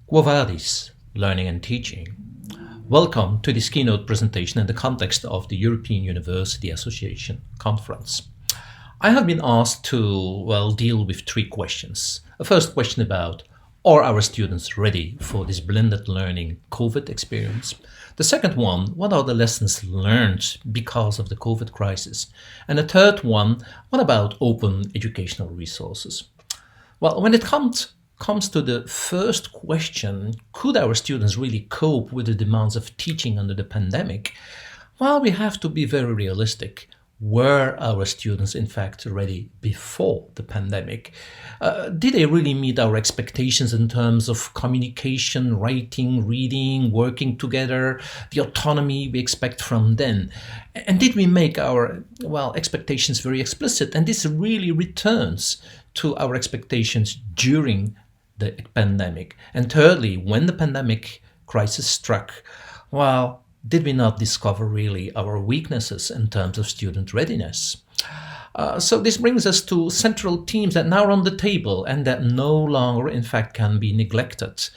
Quo Vadis, Learning and Teaching. Welcome to this keynote presentation in the context of the European University Association Conference. I have been asked to, deal with three questions. A first question about, are our students ready for this blended learning COVID experience? The second one, what are the lessons learned because of the COVID crisis? And the third one, what about open educational resources? Well, when it comes to the first question, could our students really cope with the demands of teaching under the pandemic? Well, we have to be very realistic. Were our students in fact ready before the pandemic? Did they really meet our expectations in terms of communication, writing, reading, working together, the autonomy we expect from them? And did we make our expectations very explicit? And this really returns to our expectations during the pandemic. And thirdly, when the pandemic crisis struck, did we not discover really our weaknesses in terms of student readiness? So this brings us to central themes that now are on the table and that no longer, in fact, can be neglected.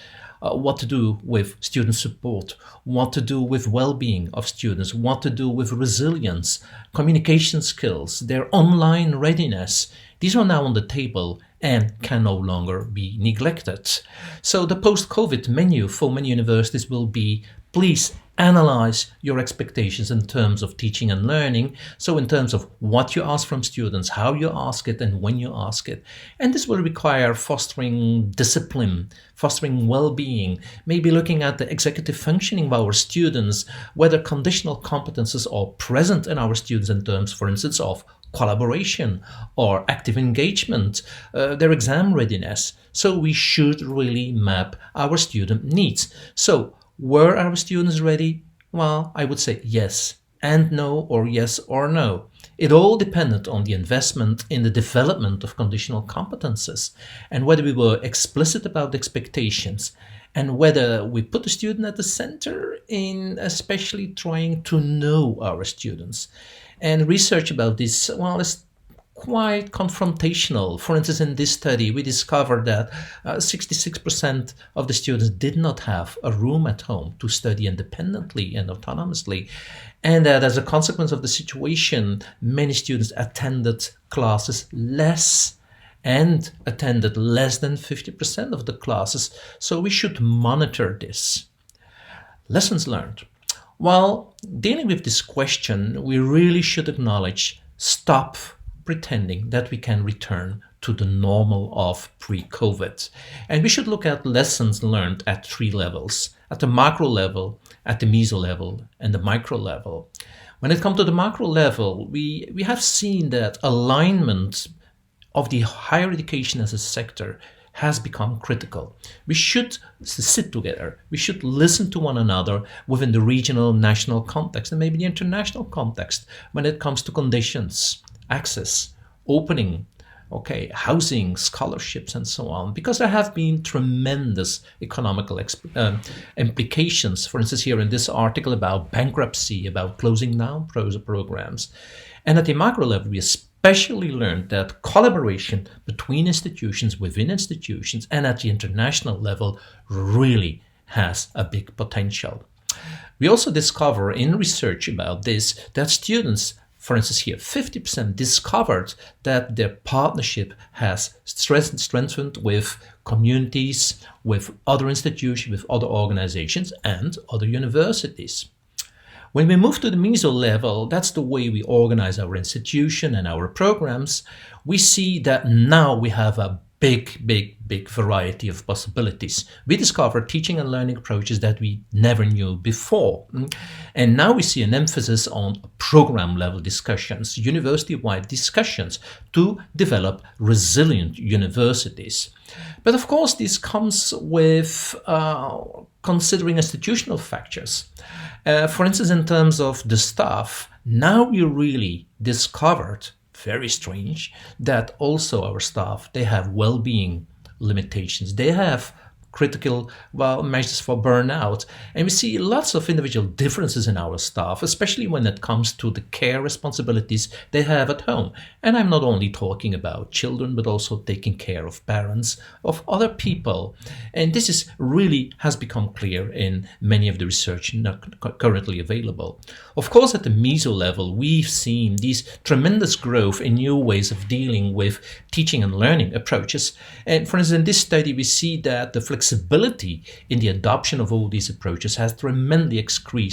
What to do with student support, what to do with well-being of students, what to do with resilience, communication skills, their online readiness. These are now on the table and can no longer be neglected. So the post-COVID menu for many universities will be, please analyze your expectations in terms of teaching and learning. So in terms of what you ask from students, how you ask it, and when you ask it. And this will require fostering discipline, fostering well-being, maybe looking at the executive functioning of our students, whether conditional competences are present in our students in terms, for instance, of collaboration or active engagement, their exam readiness. So we should really map our student needs. So were our students ready? Well, I would say yes and no, or yes or no. It all depended on the investment in the development of conditional competences and whether we were explicit about expectations and whether we put the student at the center in especially trying to know our students. And research about this, is quite confrontational. For instance, in this study, we discovered that 66% of the students did not have a room at home to study independently and autonomously. And that as a consequence of the situation, many students attended classes less and attended less than 50% of the classes. So we should monitor this. Lessons learned. While dealing with this question, we really should acknowledge, stop pretending that we can return to the normal of pre-COVID. And we should look at lessons learned at three levels: at the macro level, at the meso level, and the micro level. When it comes to the macro level, we have seen that alignment of the higher education as a sector has become critical. We should sit together. We should listen to one another within the regional, national context, and maybe the international context when it comes to conditions, access, opening, housing, scholarships, and so on, because there have been tremendous economical implications, for instance, here in this article about bankruptcy, about closing down programs. And at the macro level, we especially learned that collaboration between institutions, within institutions, and at the international level really has a big potential. We also discover in research about this that students, for instance here, 50% discovered that their partnership has strengthened with communities, with other institutions, with other organizations, and other universities. When we move to the meso level, that's the way we organize our institution and our programs. We see that now we have a big variety of possibilities. We discover teaching and learning approaches that we never knew before. And now we see an emphasis on program level discussions, university-wide discussions to develop resilient universities. But of course, this comes with considering institutional factors. For instance, in terms of the staff, now we really discovered, very strange, that also our staff, they have well-being limitations. They have critical measures for burnout. And we see lots of individual differences in our staff, especially when it comes to the care responsibilities they have at home. And I'm not only talking about children, but also taking care of parents, of other people. And this is really has become clear in many of the research currently available. Of course, at the meso level, we've seen these tremendous growth in new ways of dealing with teaching and learning approaches. And for instance, in this study, we see that the flexibility in the adoption of all these approaches has tremendously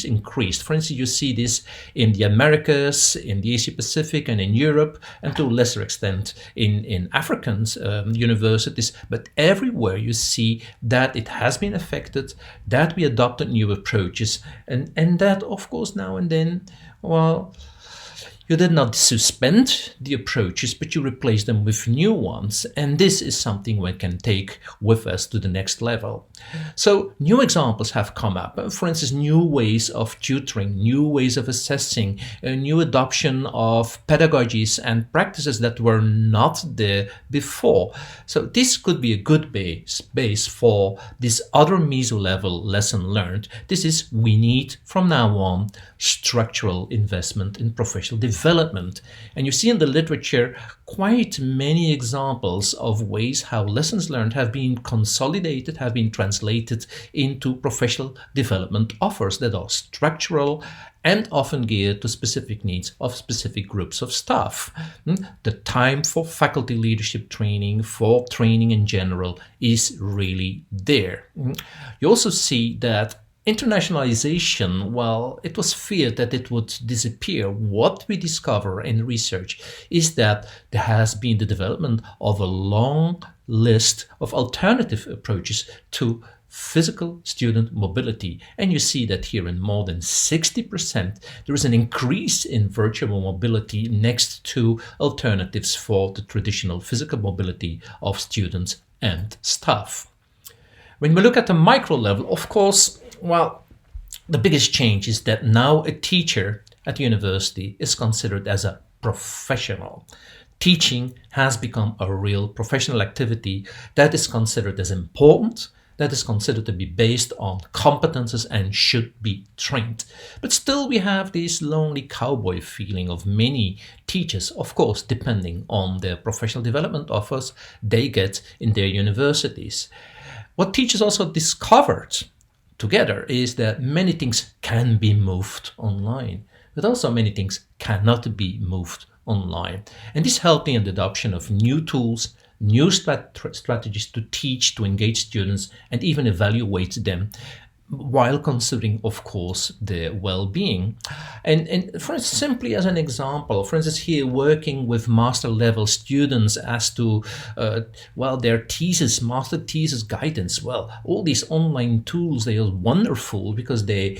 increased. For instance, you see this in the Americas, in the Asia Pacific, and in Europe, and to a lesser extent in African universities. But everywhere you see that it has been affected, that we adopted new approaches, and that, of course, now and then, well, you did not suspend the approaches, but you replace them with new ones. And this is something we can take with us to the next level. So new examples have come up. For instance, new ways of tutoring, new ways of assessing, a new adoption of pedagogies and practices that were not there before. So this could be a good base for this other meso level lesson learned. This is, we need from now on structural investment in professional development. And you see in the literature quite many examples of ways how lessons learned have been consolidated, have been translated into professional development offers that are structural and often geared to specific needs of specific groups of staff. The time for faculty leadership training, for training in general, is really there. You also see that internationalization, well, it was feared that it would disappear. What we discover in research is that there has been the development of a long list of alternative approaches to physical student mobility. And you see that here in more than 60%, there is an increase in virtual mobility next to alternatives for the traditional physical mobility of students and staff. When we look at the micro level, of course, well, the biggest change is that now a teacher at university is considered as a professional. Teaching has become a real professional activity that is considered as important, that is considered to be based on competences and should be trained. But still we have this lonely cowboy feeling of many teachers, of course, depending on their professional development offers they get in their universities. What teachers also discovered together is that many things can be moved online, but also many things cannot be moved online. And this helped in the adoption of new tools, new strategies to teach, to engage students, and even evaluate them, while considering, of course, their well-being. And for instance, simply as an example, for instance, here working with master level students as to, their thesis, master thesis guidance. Well, all these online tools, they are wonderful because they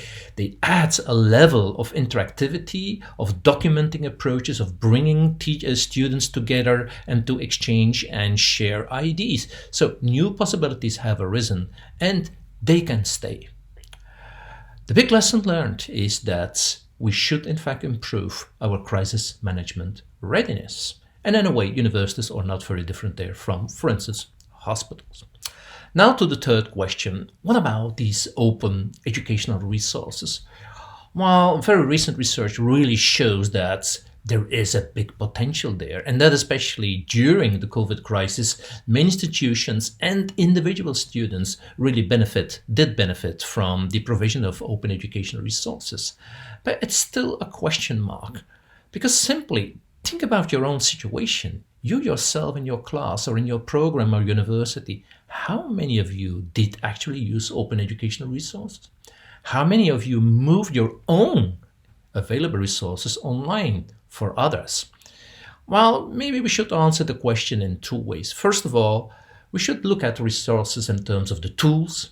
add a level of interactivity, of documenting approaches, of bringing students together and to exchange and share ideas. So new possibilities have arisen and they can stay. The big lesson learned is that we should in fact improve our crisis management readiness. And in a way, universities are not very different there from, for instance, hospitals. Now to the third question, what about these open educational resources? Well, very recent research really shows that there is a big potential there, and that especially during the COVID crisis, many institutions and individual students really did benefit from the provision of open educational resources. But it's still a question mark, because simply think about your own situation. You yourself in your class or in your program or university, how many of you did actually use open educational resources? How many of you moved your own available resources online for others? Well, maybe we should answer the question in two ways. First of all, we should look at resources in terms of the tools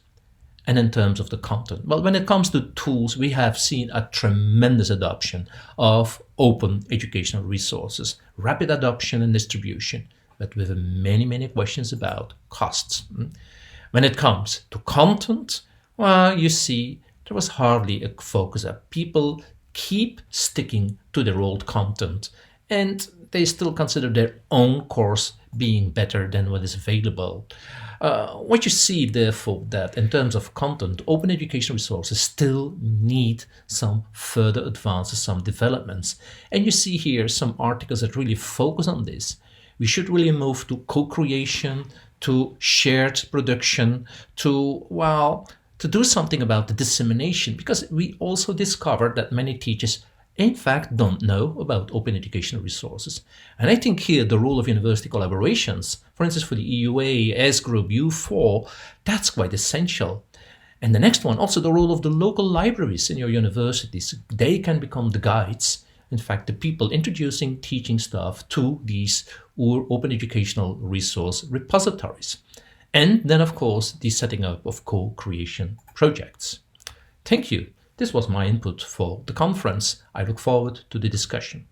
and in terms of the content. Well, when it comes to tools, we have seen a tremendous adoption of open educational resources, rapid adoption and distribution, but with many, many questions about costs. When it comes to content, well, you see, there was hardly a focus. People keep sticking to their old content. and they still consider their own course being better than what is available. What you see, therefore, that in terms of content, open education resources still need some further advances, some developments. And you see here some articles that really focus on this. We should really move to co-creation, to shared production, to do something about the dissemination, because we also discovered that many teachers in fact don't know about open educational resources. And I think here the role of university collaborations, for instance for the EUA, S Group, U4, that's quite essential. And the next one, also the role of the local libraries in your universities. They can become the guides, in fact the people introducing teaching staff to these open educational resource repositories. And then of course the setting up of co-creation projects. Thank you. This was my input for the conference. I look forward to the discussion.